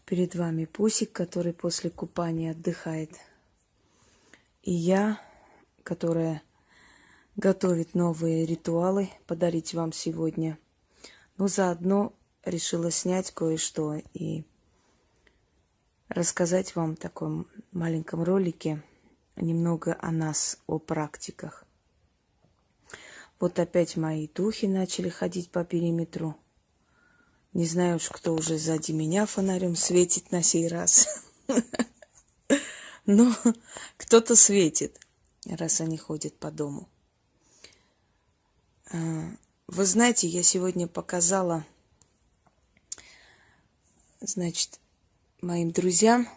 Перед вами пусик, который после купания отдыхает. И я, которая готовит новые ритуалы, подарить вам сегодня. Но заодно решила снять кое-что и рассказать вам в таком маленьком ролике немного о нас, о практиках. Вот опять мои духи начали ходить по периметру. Не знаю уж, кто уже сзади меня фонарем светит на сей раз. Но кто-то светит, раз они ходят по дому. Вы знаете, я сегодня показала, значит, моим друзьям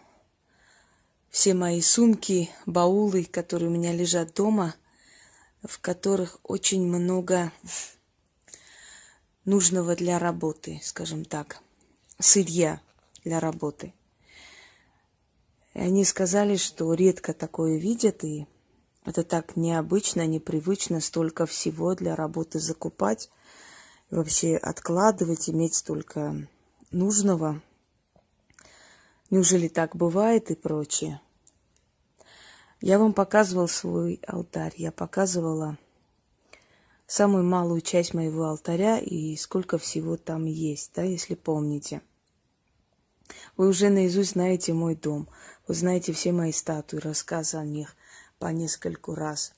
все мои сумки, баулы, которые у меня лежат дома, в которых очень много нужного для работы, скажем так, сырья для работы. И они сказали, что редко такое видят, и это так необычно, непривычно, столько всего для работы закупать, и вообще откладывать, иметь столько нужного. Неужели так бывает и прочее? Я вам показывала свой алтарь, я показывала самую малую часть моего алтаря и сколько всего там есть, да, если помните. Вы уже наизусть знаете мой дом, вы знаете все мои статуи, рассказы о них по нескольку раз.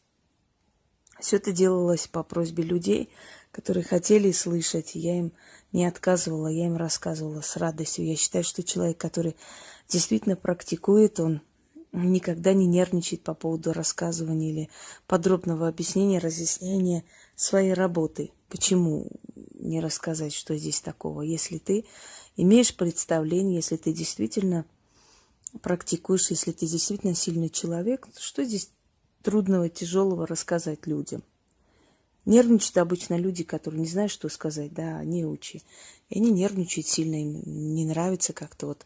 Все это делалось по просьбе людей, которые хотели слышать, и я им не отказывала, я им рассказывала с радостью. Я считаю, что человек, который действительно практикует, он никогда не нервничает по поводу рассказывания или подробного объяснения, разъяснения своей работы. Почему не рассказать, что здесь такого? Если ты имеешь представление, если ты действительно практикуешь, если ты действительно сильный человек, что здесь трудного, тяжелого рассказать людям? Нервничают обычно люди, которые не знают, что сказать, да, неучи. И они нервничают сильно, им не нравится как-то вот,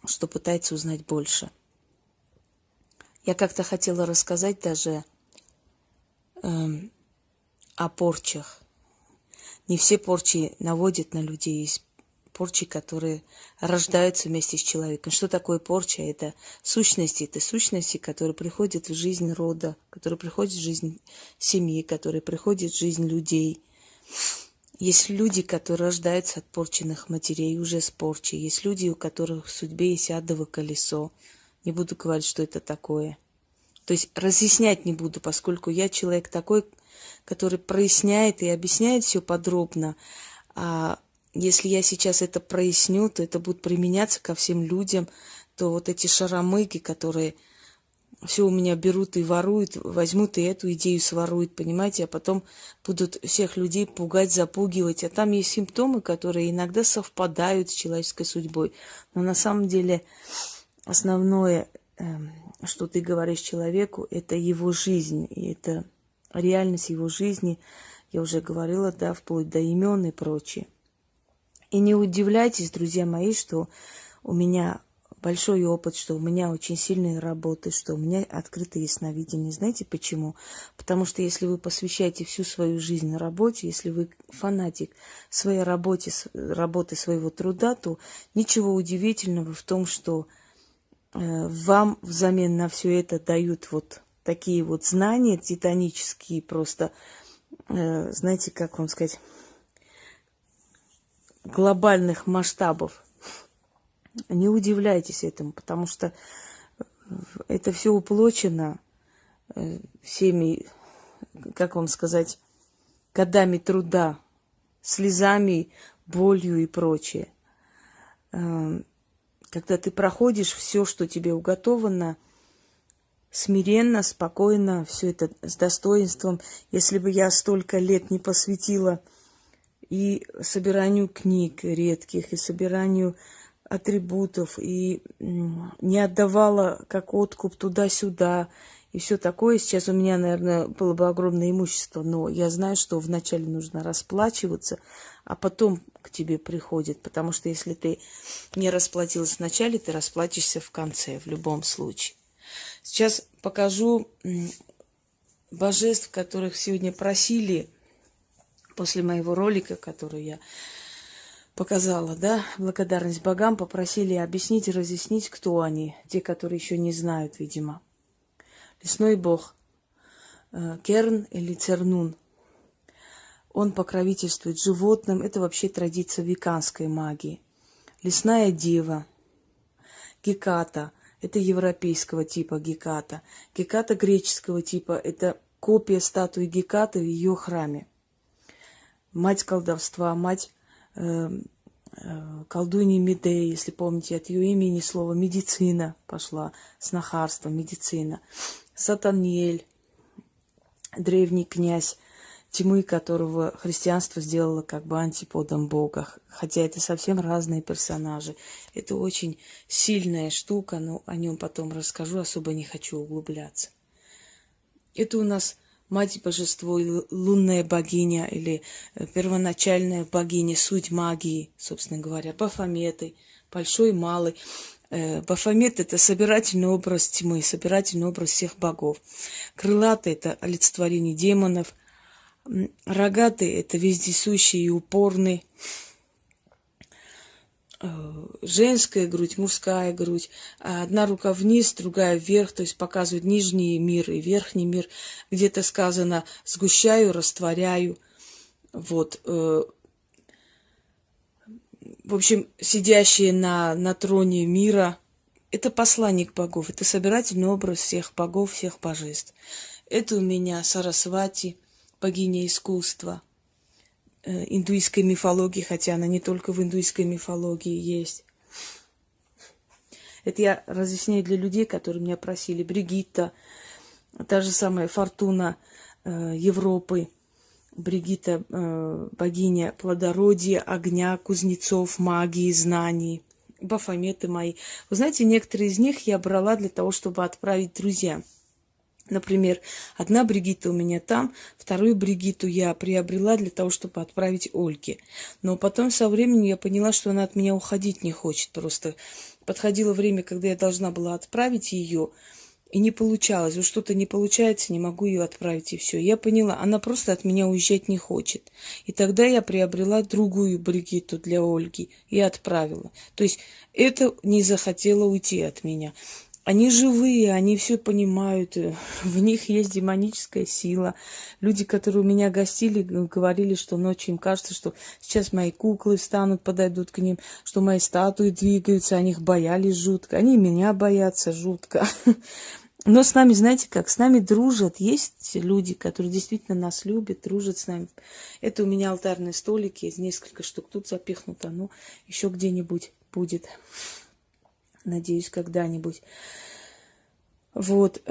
что пытается узнать больше. Я как-то хотела рассказать даже о порчах. Не все порчи наводят на людей. Есть порчи, которые рождаются вместе с человеком. Что такое порча? Это сущности, которые приходят в жизнь рода, которые приходят в жизнь семьи, которые приходят в жизнь людей. Есть люди, которые рождаются от порченных матерей, уже с порчей. Есть люди, у которых в судьбе есть адово колесо. Не буду говорить, что это такое. То есть разъяснять не буду, поскольку я человек такой, который проясняет и объясняет все подробно. А если я сейчас это проясню, то это будет применяться ко всем людям, то вот эти шаромыги, которые все у меня берут и воруют, возьмут и эту идею своруют, понимаете, а потом будут всех людей пугать, запугивать. А там есть симптомы, которые иногда совпадают с человеческой судьбой. Но на самом деле основное, что ты говоришь человеку, это его жизнь, и это реальность его жизни. Я уже говорила, да, вплоть до имен и прочее. И не удивляйтесь, друзья мои, что у меня большой опыт, что у меня очень сильные работы, что у меня открытое ясновидение. Знаете почему? Потому что если вы посвящаете всю свою жизнь работе, если вы фанатик своей работы, своего труда, то ничего удивительного в том, что вам взамен на все это дают вот такие вот знания титанические, просто, знаете, как вам сказать, глобальных масштабов. Не удивляйтесь этому, потому что это все уплочено всеми, как вам сказать, годами труда, слезами, болью и прочее. Когда ты проходишь все, что тебе уготовано, смиренно, спокойно, все это с достоинством. Если бы я столько лет не посвятила и собиранию книг редких, и собиранию атрибутов, и не отдавала как откуп туда-сюда, и все такое. Сейчас у меня, наверное, было бы огромное имущество, но я знаю, что вначале нужно расплачиваться, а потом к тебе приходит, потому что если ты не расплатилась вначале, ты расплатишься в конце, в любом случае. Сейчас покажу божеств, которых сегодня просили после моего ролика, который я показала, да, благодарность богам, попросили объяснить и разъяснить, кто они, те, которые еще не знают, видимо. Лесной бог Керн или Цернун. Он покровительствует животным. Это вообще традиция веканской магии. Лесная дева Геката. Это европейского типа Геката. Геката греческого типа. Это копия статуи Гекаты в ее храме. Мать колдовства, мать колдуньи Медеи, если помните, от ее имени слово медицина пошла, снохарство, медицина. Сатаниэль, древний князь, тьмы, которого христианство сделало как бы антиподом Бога. Хотя это совсем разные персонажи. Это очень сильная штука, но о нем потом расскажу, особо не хочу углубляться. Это у нас мать божество, лунная богиня или первоначальная богиня, суть магии, собственно говоря, Бафометы, большой, малый. Бафомет – это собирательный образ тьмы, собирательный образ всех богов. Крылатый – это олицетворение демонов. Рогатый – это вездесущий и упорный. Женская грудь, мужская грудь. Одна рука вниз, другая вверх, то есть показывает нижний мир и верхний мир. Где-то сказано «сгущаю, растворяю». Вот. В общем, сидящие на троне мира – это посланник богов, это собирательный образ всех богов, всех божеств. Это у меня Сарасвати, богиня искусства, индуистской мифологии, хотя она не только в индуистской мифологии есть. Это я разъясняю для людей, которые меня просили. Бригитта, та же самая Фортуна Европы. Бригитта богиня плодородия, огня, кузнецов, магии, знаний. Бафометы мои. Вы знаете, некоторые из них я брала для того, чтобы отправить друзьям. Например, одна Бригитта у меня там, вторую Бригитту я приобрела для того, чтобы отправить Ольге. Но потом со временем я поняла, что она от меня уходить не хочет. Просто подходило время, когда я должна была отправить ее, и не получалось. Вот что-то не получается, не могу ее отправить, и все. Я поняла, она просто от меня уезжать не хочет. И тогда я приобрела другую Бригитту для Ольги и отправила. То есть это не захотело уйти от меня. Они живые, они все понимают, в них есть демоническая сила. Люди, которые у меня гостили, говорили, что ночью им кажется, что сейчас мои куклы встанут, подойдут к ним, что мои статуи двигаются, они их боялись жутко, они меня боятся жутко. Но с нами, знаете как, с нами дружат. Есть люди, которые действительно нас любят, дружат с нами. Это у меня алтарные столики, из несколько штук тут запихнуто, но еще где-нибудь будет. Надеюсь, когда-нибудь. Вот.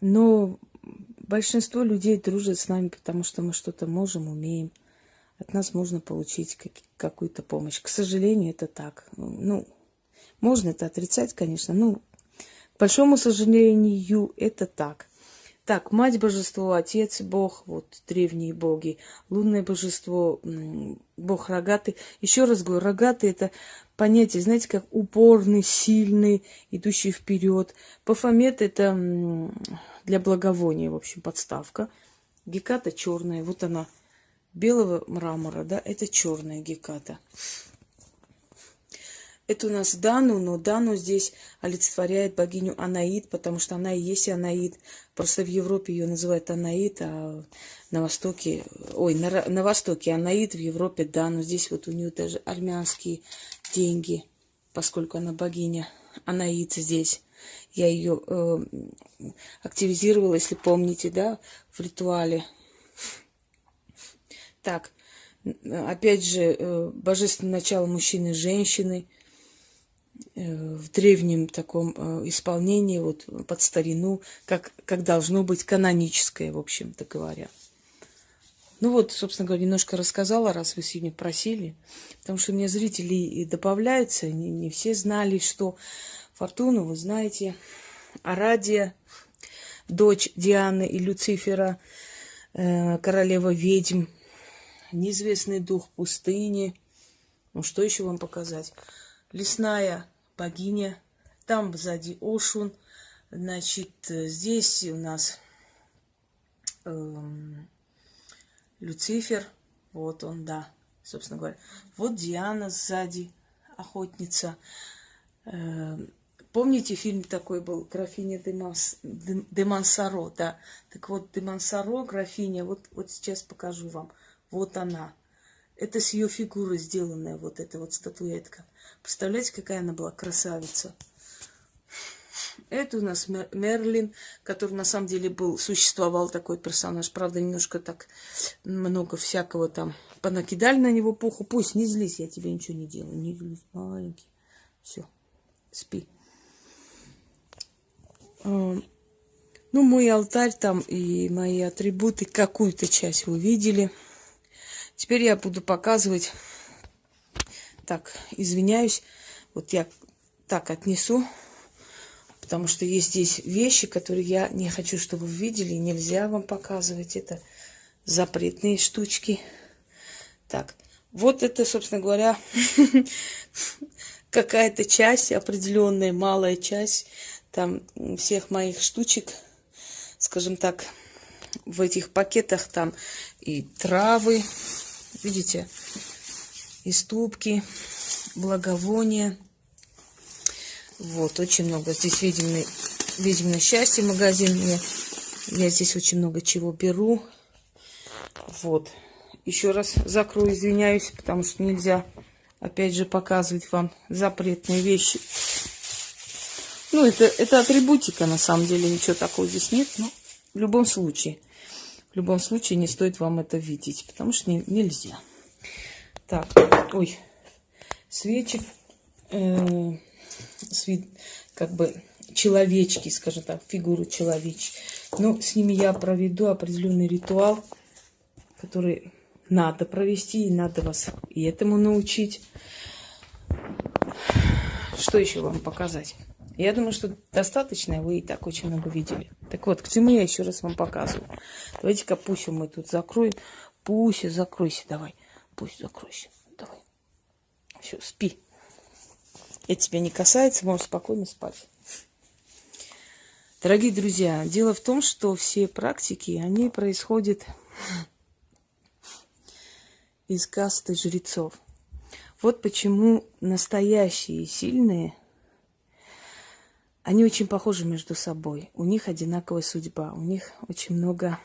Но большинство людей дружит с нами, потому что мы что-то можем, умеем. От нас можно получить какую-то помощь. К сожалению, это так. Ну, можно это отрицать, конечно. Ну, к большому сожалению, это так. Так, мать божество, отец бог, вот древние боги, лунное божество, бог рогатый. Еще раз говорю, рогатый это понятие, знаете, как упорный, сильный, идущий вперед. Бафомет это для благовония, в общем, подставка. Геката черная, вот она, белого мрамора, да, это черная Геката. Это у нас Дану, но Дану здесь олицетворяет богиню Анаид, потому что она и есть Анаид. Просто в Европе ее называют Анаид, а на Востоке, на Востоке Анаид, в Европе Дану. Здесь вот у нее даже армянские деньги, поскольку она богиня Анаид здесь. Я ее активизировала, если помните, да, в ритуале. Так, опять же, божественное начало мужчины и женщины. В древнем таком исполнении, вот под старину, как должно быть каноническое, в общем-то говоря. Ну вот, собственно говоря, немножко рассказала, раз вы сегодня просили, потому что у меня зрители и добавляются, не все знали, что Фортуну, вы знаете, Арадия, дочь Дианы и Люцифера, королева ведьм, неизвестный дух пустыни. Ну, что еще вам показать? Лесная богиня, там сзади Ошун, значит, здесь у нас Люцифер, вот он, да, собственно говоря. Вот Диана сзади, охотница. Помните, фильм такой был «Графиня де Монсоро», да? Так вот, де Монсоро, графиня, вот сейчас покажу вам. Вот она. Это с ее фигуры сделанная вот эта вот статуэтка. Представляете, какая она была красавица? Это у нас Мерлин, который на самом деле существовал такой персонаж. Правда, немножко так много всякого там понакидали на него пуху. Пусть, не злись, я тебе ничего не делаю. Не злись, маленький. Все, спи. Ну, мой алтарь там и мои атрибуты, какую-то часть вы видели. Теперь я буду показывать. Так, извиняюсь. Вот я так отнесу. Потому что есть здесь вещи, которые я не хочу, чтобы вы видели. Нельзя вам показывать. Это запретные штучки. Так, вот это, собственно говоря, какая-то часть, определенная малая часть там всех моих штучек. Скажем так, в этих пакетах там и травы, видите, и ступки, благовония. Вот, очень много. Здесь видимое счастье магазин. Я здесь очень много чего беру. Вот. Еще раз закрою, извиняюсь, потому что нельзя, опять же, показывать вам запретные вещи. Ну, это атрибутика, на самом деле, ничего такого здесь нет. Но в любом случае не стоит вам это видеть, потому что нельзя. Так, ой, свечи. Как бы человечки, скажем так, фигуру человечки. Но с ними я проведу определенный ритуал, который надо провести, и надо вас и этому научить. Что еще вам показать? Я думаю, что достаточно, вы и так очень много видели. Так вот, к чему я еще раз вам показываю. Давайте-ка Пусю мы тут закроем. Пуся, закройся, давай. Пусть закройся, давай. Все, спи. Это тебя не касается, можешь спокойно спать. Дорогие друзья, дело в том, что все практики, они происходят из касты жрецов. Вот почему настоящие сильные, они очень похожи между собой. У них одинаковая судьба, у них очень много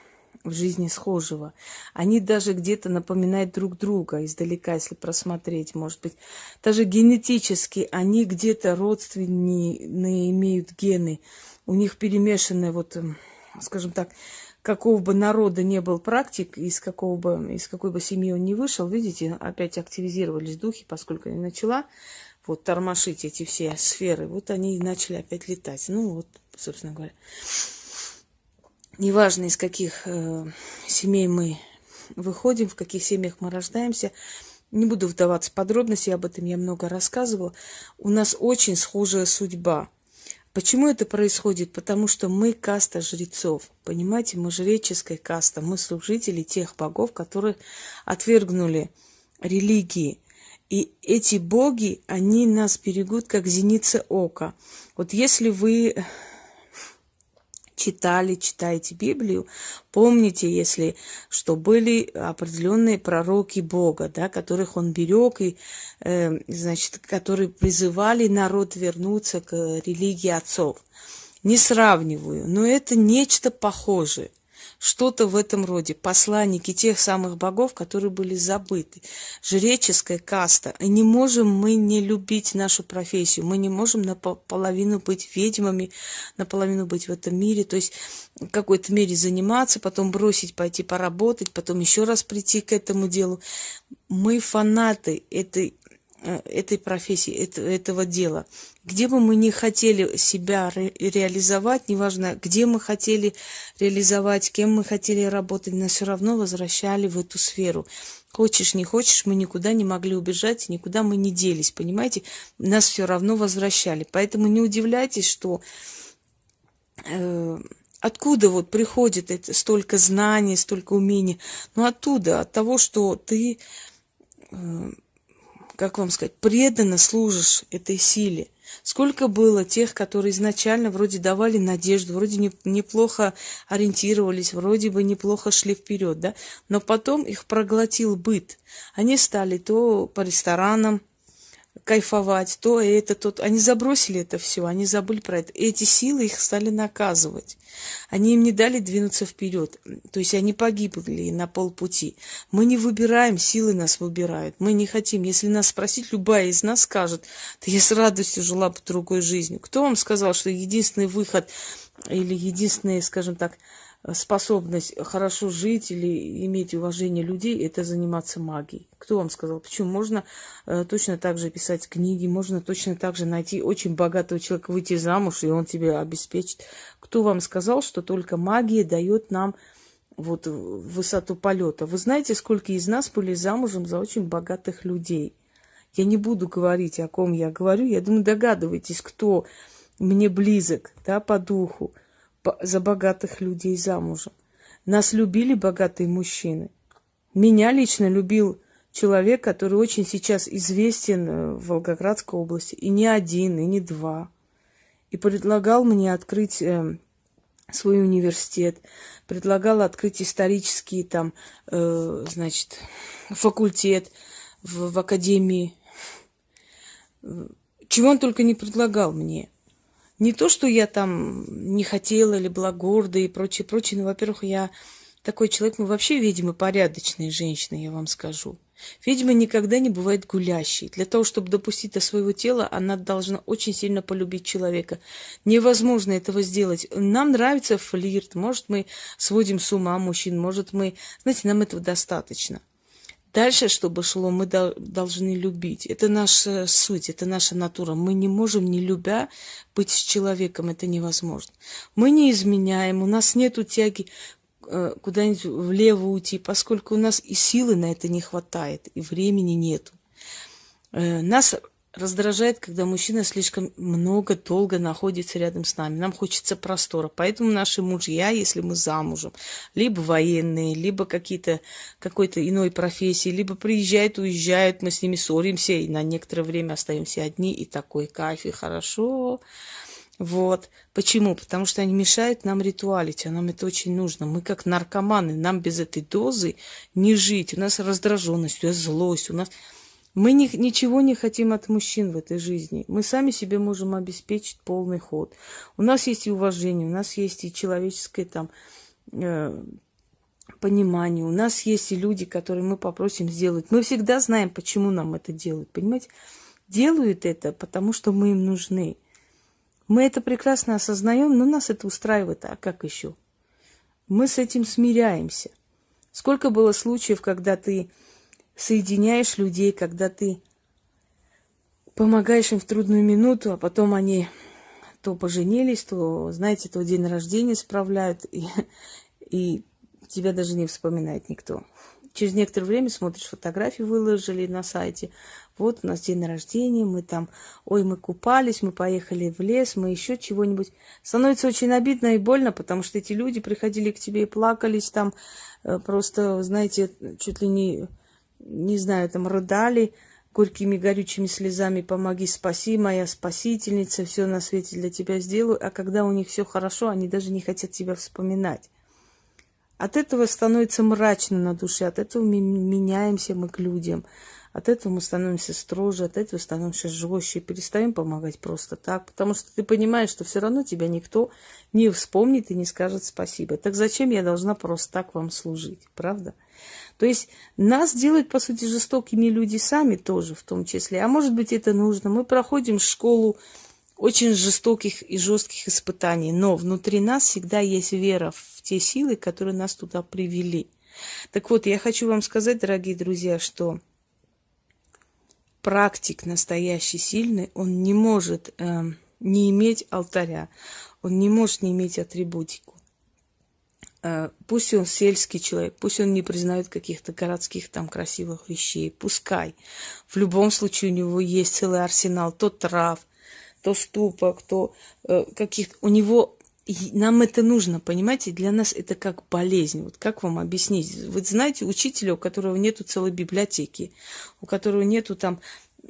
в жизни схожего. Они даже где-то напоминают друг друга издалека, если просмотреть, может быть. Даже генетически они где-то родственные имеют гены. У них перемешанные, вот, скажем так, какого бы народа не был практик, из какой бы семьи он ни вышел, видите, опять активизировались духи, поскольку я начала вот тормошить эти все сферы, вот они и начали опять летать. Ну вот, собственно говоря. Неважно, из каких семей мы выходим, в каких семьях мы рождаемся. Не буду вдаваться в подробности, об этом я много рассказывала. У нас очень схожая судьба. Почему это происходит? Потому что мы каста жрецов. Понимаете, мы жреческая каста. Мы служители тех богов, которые отвергнули религии. И эти боги, они нас берегут, как зеница ока. Вот если вы читаете Библию, помните, что были определенные пророки Бога, да, которых он берег, и, которые призывали народ вернуться к религии отцов. Не сравниваю, но это нечто похожее. Что-то в этом роде. Посланники тех самых богов, которые были забыты. Жреческая каста. И не можем мы не любить нашу профессию. Мы не можем наполовину быть ведьмами, наполовину быть в этом мире. То есть в какой-то мере заниматься, потом бросить, пойти поработать, потом еще раз прийти к этому делу. Мы фанаты этой профессии, этого дела. Где бы мы ни хотели себя реализовать, неважно, где мы хотели реализовать, кем мы хотели работать, нас все равно возвращали в эту сферу. Хочешь, не хочешь, мы никуда не могли убежать, никуда мы не делись, понимаете? Нас все равно возвращали. Поэтому не удивляйтесь, что откуда вот приходит столько знаний, столько умений. Ну, оттуда, от того, что ты как вам сказать, преданно служишь этой силе. Сколько было тех, которые изначально вроде давали надежду, вроде неплохо ориентировались, вроде бы неплохо шли вперед, да, но потом их проглотил быт. Они стали то по ресторанам кайфовать, то это, то. Они забросили это все, они забыли про это. И эти силы их стали наказывать. Они им не дали двинуться вперед. То есть они погибли на полпути. Мы не выбираем, силы нас выбирают. Мы не хотим. Если нас спросить, любая из нас скажет, да я с радостью жила бы другой жизнью. Кто вам сказал, что единственный выход или единственная, скажем так, способность хорошо жить или иметь уважение людей, это заниматься магией? Кто вам сказал? Почему? Можно точно так же писать книги, можно точно так же найти очень богатого человека, выйти замуж, и он тебя обеспечит. Кто вам сказал, что только магия дает нам вот высоту полета? Вы знаете, сколько из нас были замужем за очень богатых людей? Я не буду говорить, о ком я говорю. Я думаю, догадываетесь, кто мне близок, да, по духу, за богатых людей замужем. Нас любили богатые мужчины. Меня лично любил человек, который очень сейчас известен в Волгоградской области. И не один, и не два. И предлагал мне открыть свой университет. Предлагал открыть исторический там, значит, факультет в академии. Чего он только не предлагал мне. Не то, что я там не хотела или была горда и прочее, прочее. Но, во-первых, я такой человек, мы вообще ведьмы порядочные женщины, я вам скажу. Ведьма никогда не бывает гулящей. Для того, чтобы допустить до своего тела, она должна очень сильно полюбить человека. Невозможно этого сделать. Нам нравится флирт. Может, мы сводим с ума мужчин, может, мы... Знаете, нам этого достаточно. Дальше, чтобы шло, мы должны любить. Это наша суть, это наша натура. Мы не можем, не любя, быть с человеком. Это невозможно. Мы не изменяем, у нас нету тяги куда-нибудь влево уйти, поскольку у нас и силы на это не хватает, и времени нету. Нас раздражает, когда мужчина слишком долго находится рядом с нами. Нам хочется простора. Поэтому наши мужья, если мы замужем, либо военные, либо какой-то иной профессии, либо приезжают, уезжают, мы с ними ссоримся, и на некоторое время остаемся одни, и такой кайф, и хорошо. Вот. Почему? Потому что они мешают нам ритуалить, а нам это очень нужно. Мы как наркоманы, нам без этой дозы не жить. У нас раздраженность, у нас злость, у нас... Мы ничего не хотим от мужчин в этой жизни. Мы сами себе можем обеспечить полный ход. У нас есть и уважение, у нас есть и человеческое там понимание, у нас есть и люди, которые мы попросим сделать. Мы всегда знаем, почему нам это делают. Понимаете? Делают это, потому что мы им нужны. Мы это прекрасно осознаем, но нас это устраивает. А как еще? Мы с этим смиряемся. Сколько было случаев, когда ты соединяешь людей, когда ты помогаешь им в трудную минуту, а потом они то поженились, то, знаете, то день рождения справляют, и тебя даже не вспоминает никто. Через некоторое время смотришь, фотографии выложили на сайте. Вот у нас день рождения, мы там, мы купались, мы поехали в лес, мы еще чего-нибудь. Становится очень обидно и больно, потому что эти люди приходили к тебе и плакались там, просто, знаете, чуть ли не знаю, там рыдали горькими горючими слезами: помоги, спаси, моя спасительница, все на свете для тебя сделаю. А когда у них все хорошо, они даже не хотят тебя вспоминать. От этого становится мрачно на душе, от этого мы меняемся мы к людям, от этого мы становимся строже, от этого становимся жестче, перестаем помогать просто так, потому что ты понимаешь, что все равно тебя никто не вспомнит и не скажет спасибо. Так зачем я должна просто так вам служить, правда? То есть нас делают, по сути, жестокими люди сами тоже, в том числе. А может быть, это нужно. Мы проходим школу очень жестоких и жестких испытаний, но внутри нас всегда есть вера в те силы, которые нас туда привели. Так вот, я хочу вам сказать, дорогие друзья, что практик настоящий, сильный, он не может не иметь алтаря, он не может не иметь атрибутику. Пусть он сельский человек, пусть он не признает каких-то городских там красивых вещей, пускай. В любом случае у него есть целый арсенал то трав, то ступок, то каких-то... У него... Нам это нужно, понимаете? Для нас это как болезнь. Вот как вам объяснить? Вы знаете учителя, у которого нету целой библиотеки, у которого нету там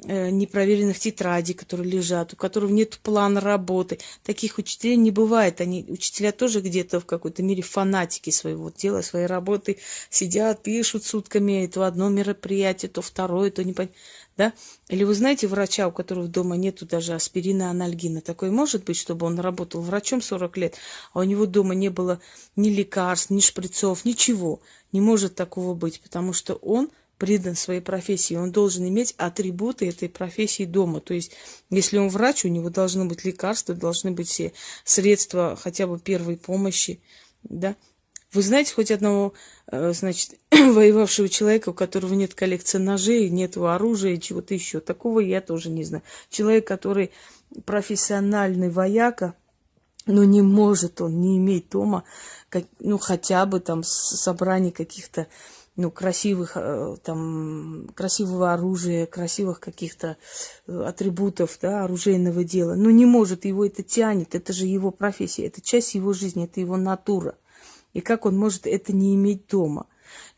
непроверенных тетрадей, которые лежат, у которых нет плана работы. Таких учителей не бывает. Учителя тоже где-то в какой-то мере фанатики своего дела, своей работы. Сидят, пишут сутками, то одно мероприятие, то второе, то не понятно. Да? Или вы знаете врача, у которого дома нету даже аспирина, анальгина? Такое может быть, чтобы он работал врачом 40 лет, а у него дома не было ни лекарств, ни шприцов, ничего. Не может такого быть, потому что он предан своей профессии. Он должен иметь атрибуты этой профессии дома. То есть, если он врач, у него должны быть лекарства, должны быть все средства хотя бы первой помощи. Да? Вы знаете хоть одного, значит, воевавшего человека, у которого нет коллекции ножей, нет оружия, чего-то еще? Такого я тоже не знаю. Человек, который профессиональный вояка, но не может он не иметь дома, хотя бы там собраний каких-то, красивых, красивого оружия, красивых каких-то атрибутов, да, оружейного дела. Но не может, его это тянет, это же его профессия, это часть его жизни, это его натура. И как он может это не иметь дома?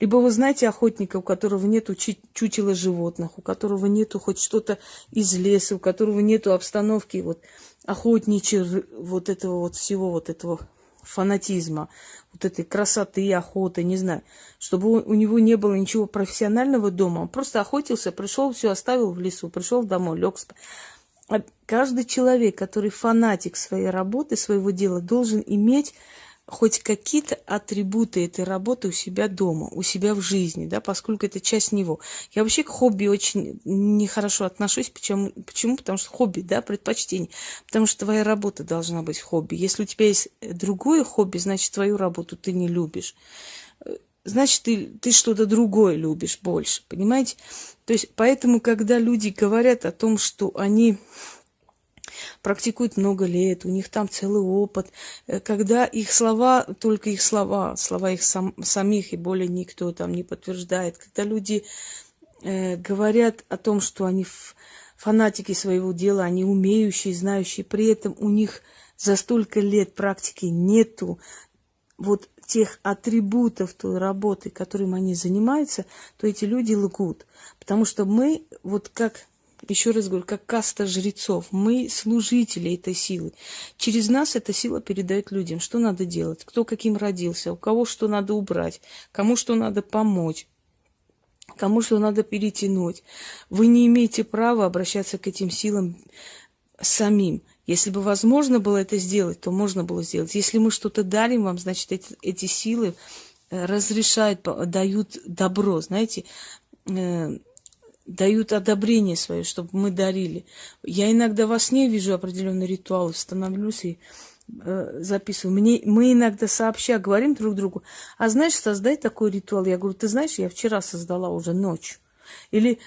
Либо вы знаете охотника, у которого нету чучела животных, у которого нету хоть что-то из леса, у которого нету обстановки вот охотничьей, вот этого вот всего вот этого фанатизма, вот этой красоты, охоты, не знаю, чтобы у него не было ничего профессионального дома. Он просто охотился, пришел, все оставил в лесу, пришел домой, лег спать. Каждый человек, который фанатик своей работы, своего дела, должен иметь хоть какие-то атрибуты этой работы у себя дома, у себя в жизни, да, поскольку это часть него. Я вообще к хобби очень нехорошо отношусь. Почему? Потому что хобби, да, предпочтение. Потому что твоя работа должна быть хобби. Если у тебя есть другое хобби, значит, твою работу ты не любишь. Значит, ты что-то другое любишь больше, понимаете? То есть, поэтому, когда люди говорят о том, что они практикуют много лет, у них там целый опыт, когда их слова, только их слова их самих, и более никто там не подтверждает, когда люди говорят о том, что они фанатики своего дела, они умеющие, знающие, при этом у них за столько лет практики нету вот тех атрибутов той работы, которым они занимаются, то эти люди лгут. Потому что мы, вот как... Еще раз говорю, как каста жрецов, мы служители этой силы. Через нас эта сила передает людям, что надо делать, кто каким родился, у кого что надо убрать, кому что надо помочь, кому что надо перетянуть. Вы не имеете права обращаться к этим силам самим. Если бы возможно было это сделать, то можно было сделать. Если мы что-то дарим вам, значит, эти силы разрешают, дают добро, знаете, дают одобрение свое, чтобы мы дарили. Я иногда во сне вижу определенные ритуалы, становлюсь и записываю. Мы иногда сообща говорим друг другу, а знаешь, создай такой ритуал. Я говорю, ты знаешь, я вчера создала уже ночью. Или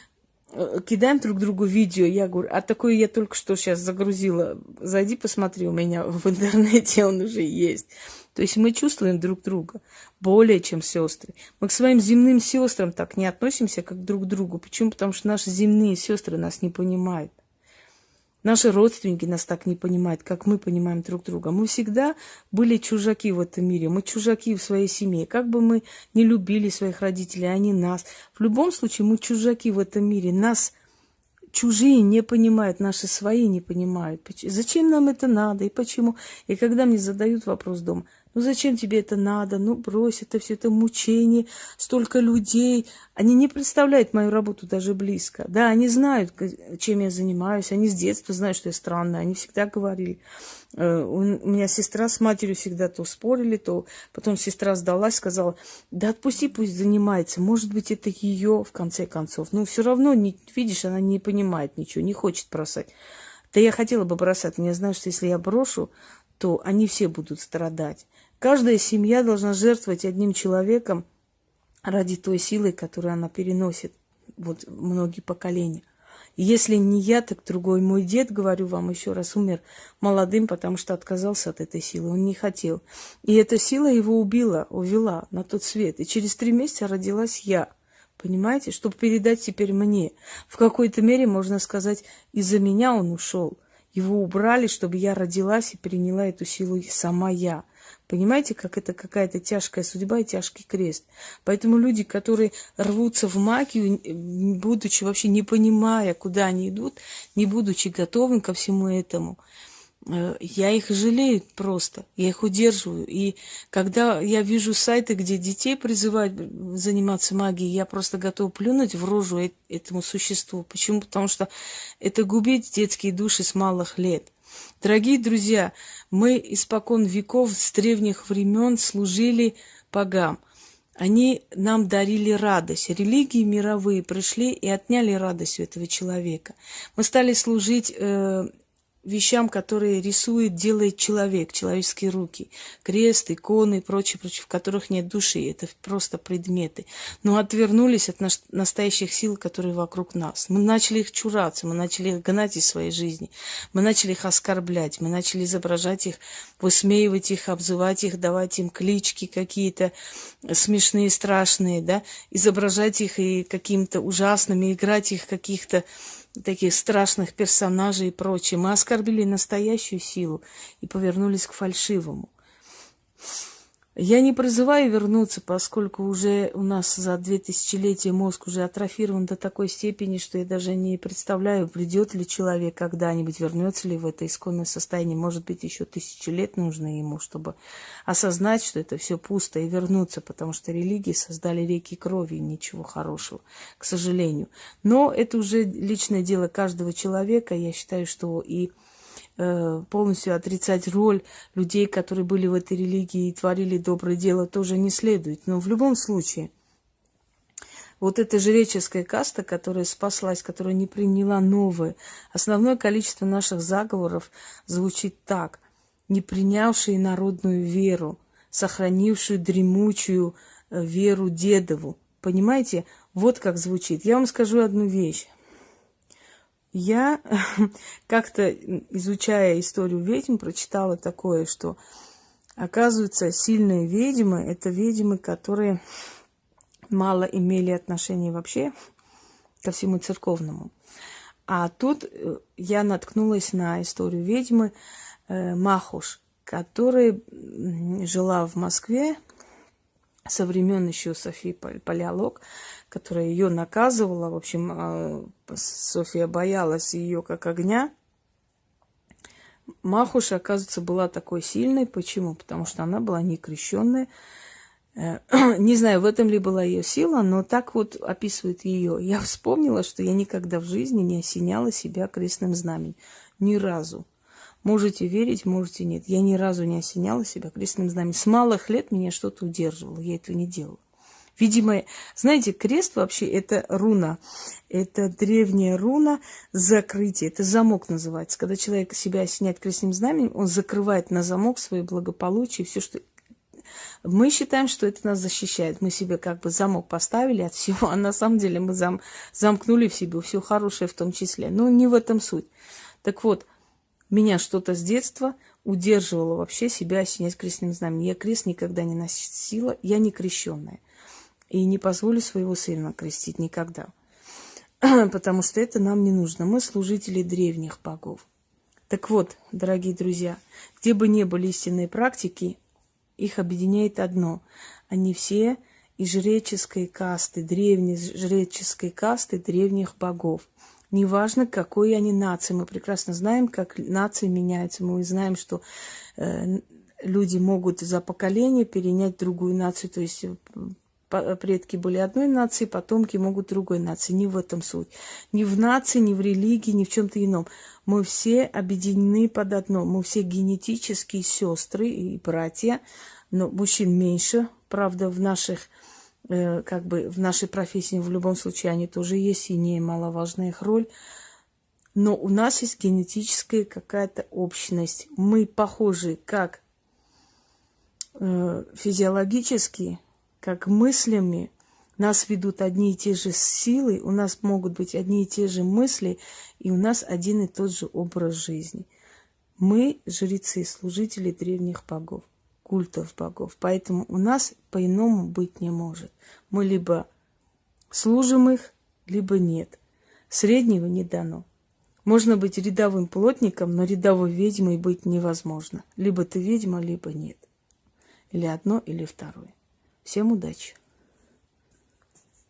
кидаем друг другу видео. Я говорю, а такое я только что сейчас загрузила. Зайди, посмотри, у меня в интернете он уже есть. То есть мы чувствуем друг друга более, чем сестры. Мы к своим земным сестрам так не относимся, как друг к другу. Почему? Потому что наши земные сестры нас не понимают. Наши родственники нас так не понимают, как мы понимаем друг друга. Мы всегда были чужаки в этом мире. Мы чужаки в своей семье. Как бы мы не любили своих родителей, они нас. В любом случае мы чужаки в этом мире. Нас чужие не понимают, наши свои не понимают. Зачем нам это надо и почему? И когда мне задают вопрос дома, ну зачем тебе это надо? Ну брось, это все это мучение, столько людей. Они не представляют мою работу даже близко. Да, они знают, чем я занимаюсь. Они с детства знают, что я странная. Они всегда говорили. У меня сестра с матерью всегда то спорили, то потом сестра сдалась, сказала, да отпусти, пусть занимается. Может быть, это ее, в конце концов. Но все равно, видишь, она не понимает ничего, не хочет бросать. Да я хотела бы бросать, но я знаю, что если я брошу, то они все будут страдать. Каждая семья должна жертвовать одним человеком ради той силы, которую она переносит вот многие поколения. И если не я, так другой. Мой дед, говорю вам еще раз, умер молодым, потому что отказался от этой силы. Он не хотел. И эта сила его увела на тот свет. И через 3 месяца родилась я. Понимаете? Чтобы передать теперь мне. В какой-то мере, можно сказать, из-за меня он ушел. Его убрали, чтобы я родилась и приняла эту силу сама я. Понимаете, как это какая-то тяжкая судьба и тяжкий крест. Поэтому люди, которые рвутся в магию, будучи вообще не понимая, куда они идут, не будучи готовым ко всему этому, я их жалею просто, я их удерживаю. И когда я вижу сайты, где детей призывают заниматься магией, я просто готова плюнуть в рожу этому существу. Почему? Потому что это губит детские души с малых лет. Дорогие друзья, мы испокон веков, с древних времен служили богам. Они нам дарили радость. Религии мировые пришли и отняли радость у этого человека. Мы стали служить вещам, которые рисует, делает человек, человеческие руки. Крест, иконы и прочее, в которых нет души. Это просто предметы. Но отвернулись от настоящих сил, которые вокруг нас. Мы начали их чураться, мы начали их гнать из своей жизни. Мы начали их оскорблять, мы начали изображать их, высмеивать их, обзывать их, давать им клички какие-то смешные, страшные, да, изображать их и какими-то ужасными, играть их каких-то таких страшных персонажей и прочее. Мы оскорбили настоящую силу и повернулись к фальшивому. Я не призываю вернуться, поскольку уже у нас за 2000-летия мозг уже атрофирован до такой степени, что я даже не представляю, придет ли человек когда-нибудь, вернется ли в это исконное состояние. Может быть, еще 1000 лет нужно ему, чтобы осознать, что это все пусто, и вернуться, потому что религии создали реки крови, и ничего хорошего, к сожалению. Но это уже личное дело каждого человека. Я считаю, что и полностью отрицать роль людей, которые были в этой религии и творили доброе дело, тоже не следует. Но в любом случае, вот эта жреческая каста, которая спаслась, которая не приняла новое, основное количество наших заговоров звучит так: не принявшие народную веру, сохранившую дремучую веру дедову. Понимаете? Вот как звучит. Я вам скажу одну вещь. Я как-то, изучая историю ведьм, прочитала такое, что, оказывается, сильные ведьмы – это ведьмы, которые мало имели отношения вообще ко всему церковному. А тут я наткнулась на историю ведьмы Махуш, которая жила в Москве со времен еще Софии Палеолог, которая ее наказывала. В общем, София боялась ее как огня. Махуш, оказывается, была такой сильной. Почему? Потому что она была не крещенная. Не знаю, в этом ли была ее сила, но так вот описывает ее. Я вспомнила, что я никогда в жизни не осеняла себя крестным знаменем. Ни разу. Можете верить, можете нет. Я ни разу не осеняла себя крестным знаменем. С малых лет меня что-то удерживало. Я этого не делала. Видимо, знаете, крест вообще это руна. Это древняя руна закрытия. Это замок называется. Когда человек себя осеняет крестным знаменем, он закрывает на замок свое благополучие. Все, что... Мы считаем, что это нас защищает. Мы себе как бы замок поставили от всего, а на самом деле мы замкнули в себе все хорошее в том числе. Но не в этом суть. Так вот, меня что-то с детства удерживало вообще себя осенять крестным знаменем. Я крест никогда не носила, я не крещенная. И не позволю своего сына крестить никогда. Потому что это нам не нужно. Мы служители древних богов. Так вот, дорогие друзья, где бы ни были истинные практики, их объединяет одно. Они все из жреческой касты, древней жреческой касты древних богов. Неважно, какой они нации. Мы прекрасно знаем, как нации меняются. Мы знаем, что люди могут за поколение перенять другую нацию. То есть предки были одной нации, потомки могут другой нации. Не в этом суть. Ни в нации, ни в религии, ни в чем-то ином. Мы все объединены под одно. Мы все генетические сестры и братья. Но мужчин меньше. Правда, в наших... как бы в нашей профессии в любом случае они тоже есть, и немаловажная их роль. Но у нас есть генетическая какая-то общность. Мы похожи как физиологически, как мыслями. Нас ведут одни и те же силы, у нас могут быть одни и те же мысли, и у нас один и тот же образ жизни. Мы жрецы, служители древних богов, культов богов. Поэтому у нас по-иному быть не может. Мы либо служим их, либо нет. Среднего не дано. Можно быть рядовым плотником, но рядовой ведьмой быть невозможно. Либо ты ведьма, либо нет. Или одно, или второе. Всем удачи!